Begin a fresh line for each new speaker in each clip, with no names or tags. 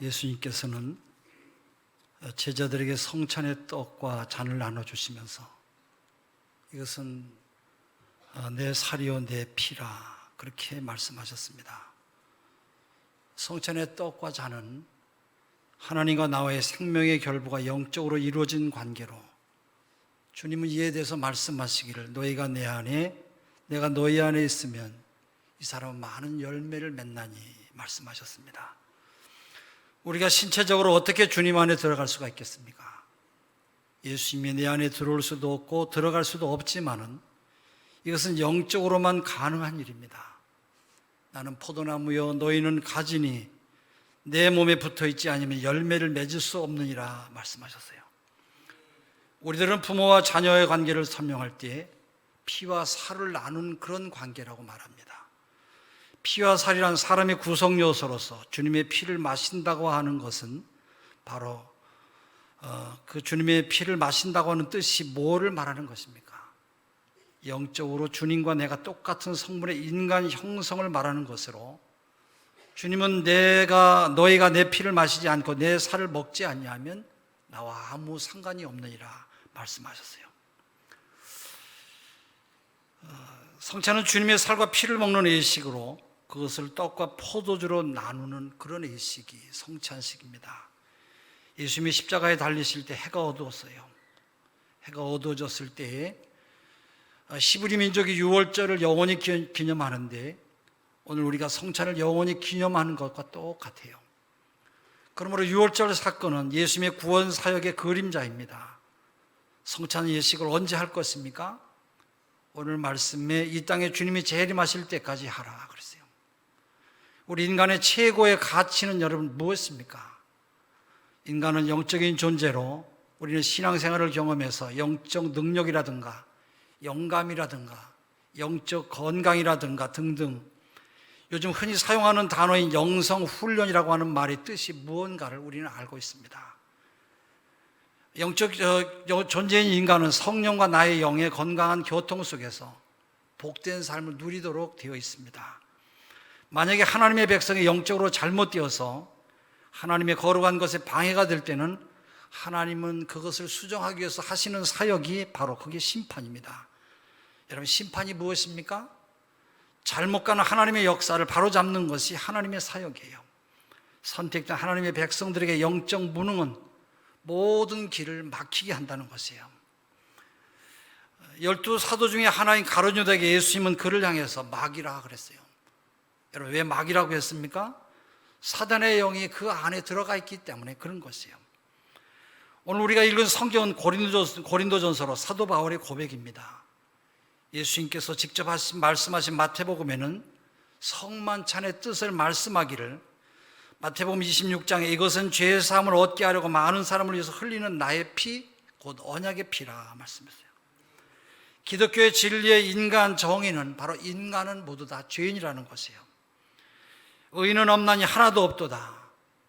예수님께서는 제자들에게 성찬의 떡과 잔을 나눠주시면서 이것은 내 살이요 내 피라 그렇게 말씀하셨습니다. 성찬의 떡과 잔은 하나님과 나와의 생명의 결부가 영적으로 이루어진 관계로 주님은 이에 대해서 말씀하시기를 너희가 내 안에 내가 너희 안에 있으면 이 사람은 많은 열매를 맺나니 말씀하셨습니다. 우리가 신체적으로 어떻게 주님 안에 들어갈 수가 있겠습니까? 예수님이 내 안에 들어올 수도 없고 들어갈 수도 없지만은 이것은 영적으로만 가능한 일입니다. 나는 포도나무여 너희는 가지니 내 몸에 붙어있지 않으면 열매를 맺을 수 없느니라 말씀하셨어요. 우리들은 부모와 자녀의 관계를 설명할 때 피와 살을 나눈 그런 관계라고 말합니다. 피와 살이란 사람의 구성 요소로서 주님의 피를 마신다고 하는 것은 바로 그 주님의 피를 마신다고 하는 뜻이 뭐를 말하는 것입니까? 영적으로 주님과 내가 똑같은 성분의 인간 형성을 말하는 것으로 주님은 너희가 내 피를 마시지 않고 내 살을 먹지 않냐면 나와 아무 상관이 없느니라 말씀하셨어요. 성찬은 주님의 살과 피를 먹는 의식으로 그것을 떡과 포도주로 나누는 그런 의식이 성찬식입니다. 예수님이 십자가에 달리실 때 해가 어두웠어요. 해가 어두워졌을 때에 히브리 민족이 유월절을 영원히 기념하는데 오늘 우리가 성찬을 영원히 기념하는 것과 똑같아요. 그러므로 유월절 사건은 예수님의 구원 사역의 그림자입니다. 성찬 예식을 언제 할 것입니까? 오늘 말씀에 이 땅에 주님이 재림하실 때까지 하라 그랬어요. 우리 인간의 최고의 가치는 여러분 무엇입니까? 인간은 영적인 존재로 우리는 신앙생활을 경험해서 영적 능력이라든가 영감이라든가 영적 건강이라든가 등등 요즘 흔히 사용하는 단어인 영성훈련이라고 하는 말의 뜻이 무언가를 우리는 알고 있습니다. 영적 존재인 인간은 성령과 나의 영의 건강한 교통 속에서 복된 삶을 누리도록 되어 있습니다. 만약에 하나님의 백성이 영적으로 잘못되어서 하나님의 거룩한 것에 방해가 될 때는 하나님은 그것을 수정하기 위해서 하시는 사역이 바로 그게 심판입니다. 여러분, 심판이 무엇입니까? 잘못 가는 하나님의 역사를 바로잡는 것이 하나님의 사역이에요. 선택된 하나님의 백성들에게 영적 무능은 모든 길을 막히게 한다는 것이에요. 12사도 중에 하나인 가룟 유다에게 예수님은 그를 향해서 마귀라 그랬어요. 여러분, 왜 마귀라고 했습니까? 사단의 영이 그 안에 들어가 있기 때문에 그런 것이에요. 오늘 우리가 읽은 성경은 고린도전서로 사도 바울의 고백입니다. 예수님께서 직접 말씀하신 마태복음에는 성만찬의 뜻을 말씀하기를 마태복음 26장에 이것은 죄의 사함을 얻게 하려고 많은 사람을 위해서 흘리는 나의 피, 곧 언약의 피라 말씀했어요. 기독교의 진리의 인간 정의는 바로 인간은 모두 다 죄인이라는 것이에요. 의인은 없나니 하나도 없도다.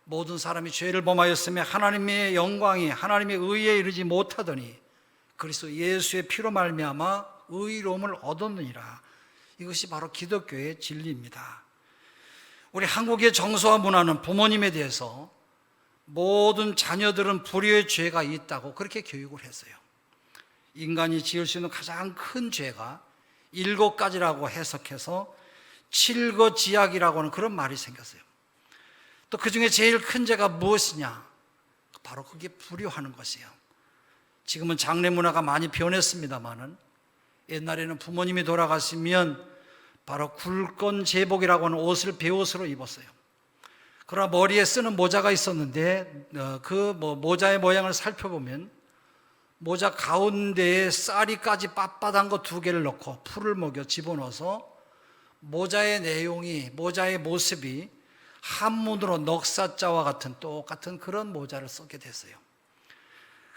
모든 사람이 죄를 범하였으며 하나님의 영광이 하나님의 의에 이르지 못하더니 그리스도 예수의 피로 말미암아 의로움을 얻었느니라. 이것이 바로 기독교의 진리입니다. 우리 한국의 정서와 문화는 부모님에 대해서 모든 자녀들은 불의의 죄가 있다고 그렇게 교육을 했어요. 인간이 지을 수 있는 가장 큰 죄가 7가지라고 해석해서 칠거지약이라고 하는 그런 말이 생겼어요. 또 그 중에 제일 큰 죄가 무엇이냐? 바로 그게 불효하는 것이에요. 지금은 장례 문화가 많이 변했습니다만은 옛날에는 부모님이 돌아가시면 바로 굴건 제복이라고 하는 옷을 베옷으로 입었어요. 그러나 머리에 쓰는 모자가 있었는데 그 모자의 모양을 살펴보면 모자 가운데에 쌀이까지 빳빳한 거 2개를 넣고 풀을 먹여 집어넣어서 모자의 내용이 모자의 모습이 한문으로 넉사자와 같은 똑같은 그런 모자를 쓰게 됐어요.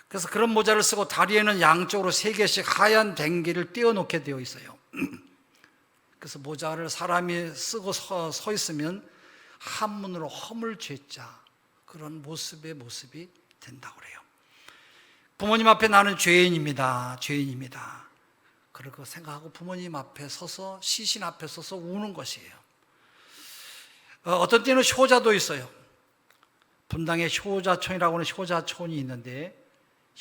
그래서 그런 모자를 쓰고 다리에는 양쪽으로 3개씩 하얀 댕기를 띄워놓게 되어 있어요. 그래서 모자를 사람이 쓰고 서 있으면 한문으로 허물죄자 그런 모습이 된다고 그래요. 부모님 앞에 나는 죄인입니다. 그렇게 생각하고 부모님 앞에 서서 시신 앞에 서서 우는 것이에요. 어떤 때는 효자도 있어요. 분당에 효자촌이라고 하는 효자촌이 있는데,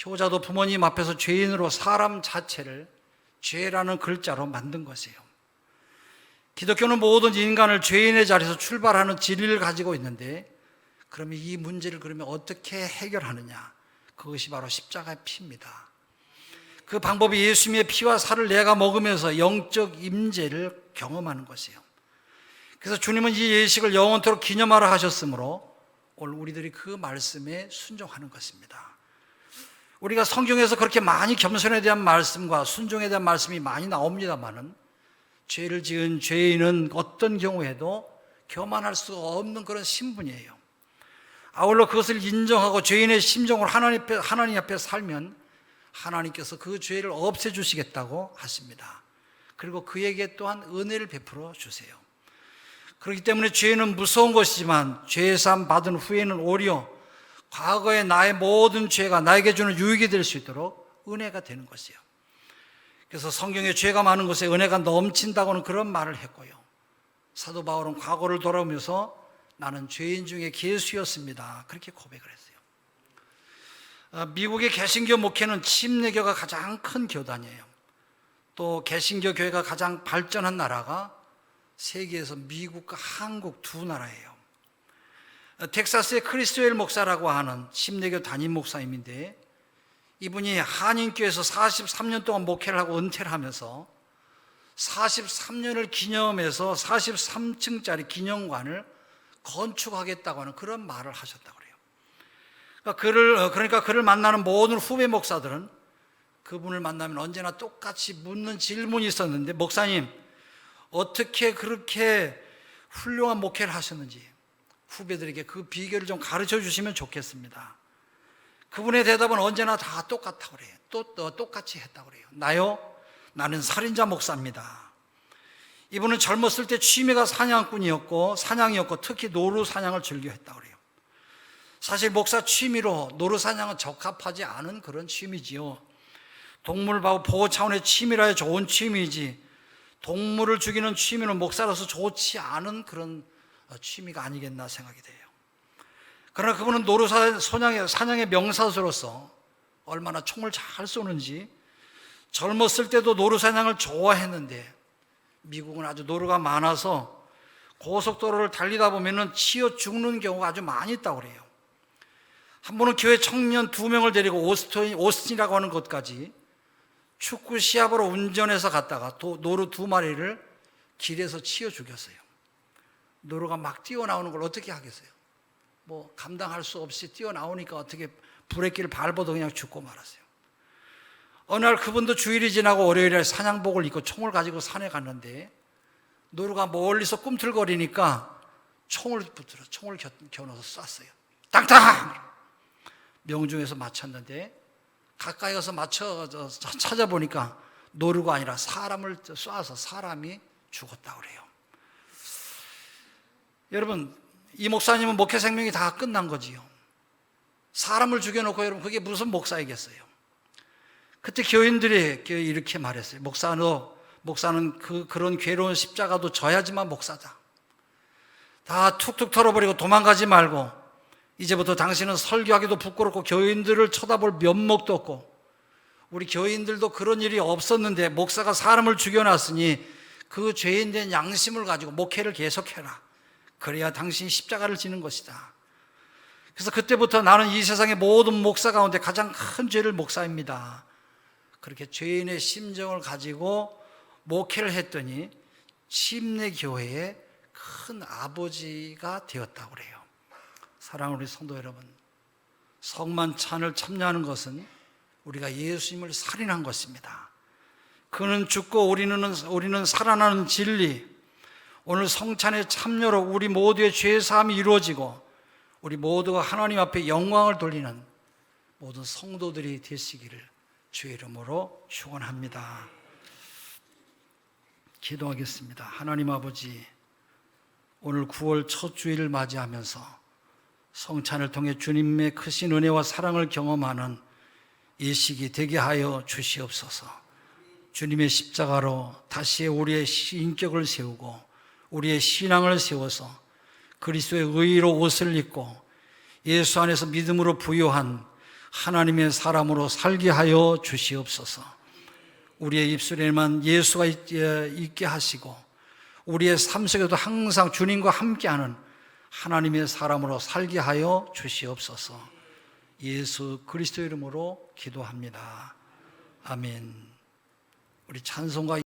효자도 부모님 앞에서 죄인으로 사람 자체를 죄라는 글자로 만든 것이에요. 기독교는 모든 인간을 죄인의 자리에서 출발하는 진리를 가지고 있는데, 그러면 이 문제를 그러면 어떻게 해결하느냐? 그것이 바로 십자가의 피입니다. 그 방법이 예수님의 피와 살을 내가 먹으면서 영적 임재를 경험하는 것이에요. 그래서 주님은 이 예식을 영원토록 기념하라 하셨으므로 오늘 우리들이 그 말씀에 순종하는 것입니다. 우리가 성경에서 그렇게 많이 겸손에 대한 말씀과 순종에 대한 말씀이 많이 나옵니다만은, 죄를 지은 죄인은 어떤 경우에도 교만할 수 없는 그런 신분이에요. 아울러 그것을 인정하고 죄인의 심정을 하나님 앞에 살면 하나님께서 그 죄를 없애주시겠다고 하십니다. 그리고 그에게 또한 은혜를 베풀어 주세요. 그렇기 때문에 죄는 무서운 것이지만 죄사함 받은 후에는 오히려 과거의 나의 모든 죄가 나에게 주는 유익이 될 수 있도록 은혜가 되는 것이에요. 그래서 성경에 죄가 많은 곳에 은혜가 넘친다고는 그런 말을 했고요. 사도 바울은 과거를 돌아오면서 나는 죄인 중에 괴수였습니다, 그렇게 고백을 했어요. 미국의 개신교 목회는 침례교가 가장 큰 교단이에요. 또 개신교 교회가 가장 발전한 나라가 세계에서 미국과 한국 두 나라예요. 텍사스의 크리스웰 목사라고 하는 침례교 담임 목사님인데, 이분이 한인교회에서 43년 동안 목회를 하고 은퇴를 하면서 43년을 기념해서 43층짜리 기념관을 건축하겠다고 하는 그런 말을 하셨다고 그래요. 그러니까 그를 만나는 모든 후배 목사들은 그분을 만나면 언제나 똑같이 묻는 질문이 있었는데, 목사님 어떻게 그렇게 훌륭한 목회를 하셨는지 후배들에게 그 비결을 좀 가르쳐 주시면 좋겠습니다. 그분의 대답은 언제나 다 똑같다고 그래요. 똑같이 했다고 그래요. 나는 살인자 목사입니다. 이분은 젊었을 때 취미가 사냥이었고 특히 노루 사냥을 즐겨 했다고 그래요. 사실 목사 취미로 노루 사냥은 적합하지 않은 그런 취미지요. 동물 보호 차원의 취미라야 좋은 취미이지, 동물을 죽이는 취미는 목사로서 좋지 않은 그런 취미가 아니겠나 생각이 돼요. 그러나 그분은 노루 사냥의 명사수로서 얼마나 총을 잘 쏘는지, 젊었을 때도 노루 사냥을 좋아했는데, 미국은 아주 노루가 많아서 고속도로를 달리다 보면 치여 죽는 경우가 아주 많이 있다고 그래요. 한 번은 교회 청년 2명을 데리고 오스틴이라고 하는 곳까지 축구 시합으로 운전해서 갔다가 노루 2마리를 길에서 치여 죽였어요. 노루가 막 뛰어나오는 걸 어떻게 하겠어요? 감당할 수 없이 뛰어나오니까 어떻게 브레이크를 밟아도 그냥 죽고 말았어요. 어느 날 그분도 주일이 지나고 월요일에 사냥복을 입고 총을 가지고 산에 갔는데, 노루가 멀리서 꿈틀거리니까 총을 겨눠서 쐈어요. 땅땅! 명중에서 맞췄는데, 가까이 가서 찾아보니까 노루가 아니라 사람을 쏴서 사람이 죽었다고 그래요. 여러분, 이 목사님은 목회 생명이 다 끝난 거지요. 사람을 죽여놓고 여러분 그게 무슨 목사이겠어요? 그때 교인들이 이렇게 말했어요. 목사는 그런 괴로운 십자가도 져야지만 목사다. 다 툭툭 털어버리고 도망가지 말고, 이제부터 당신은 설교하기도 부끄럽고 교인들을 쳐다볼 면목도 없고, 우리 교인들도 그런 일이 없었는데 목사가 사람을 죽여놨으니 그 죄인된 양심을 가지고 목회를 계속해라. 그래야 당신이 십자가를 지는 것이다. 그래서 그때부터 나는 이 세상의 모든 목사 가운데 가장 큰 죄를 목사입니다, 그렇게 죄인의 심정을 가지고 목회를 했더니 침례교회의 큰 아버지가 되었다고 그래요. 사랑하는 우리 성도 여러분, 성만찬을 참여하는 것은 우리가 예수님을 살인한 것입니다. 그는 죽고 우리는 살아나는 진리, 오늘 성찬의 참여로 우리 모두의 죄사함이 이루어지고 우리 모두가 하나님 앞에 영광을 돌리는 모든 성도들이 되시기를 주의 이름으로 축원합니다. 기도하겠습니다. 하나님 아버지, 오늘 9월 첫 주일을 맞이하면서 성찬을 통해 주님의 크신 은혜와 사랑을 경험하는 이 시기 되게 하여 주시옵소서. 주님의 십자가로 다시 우리의 인격을 세우고 우리의 신앙을 세워서 그리스도의 의로 옷을 입고 예수 안에서 믿음으로 부요한 하나님의 사람으로 살게 하여 주시옵소서. 우리의 입술에만 예수가 있게 하시고 우리의 삶 속에도 항상 주님과 함께하는 하나님의 사람으로 살게 하여 주시옵소서. 예수 그리스도 이름으로 기도합니다. 아멘. 우리 찬송가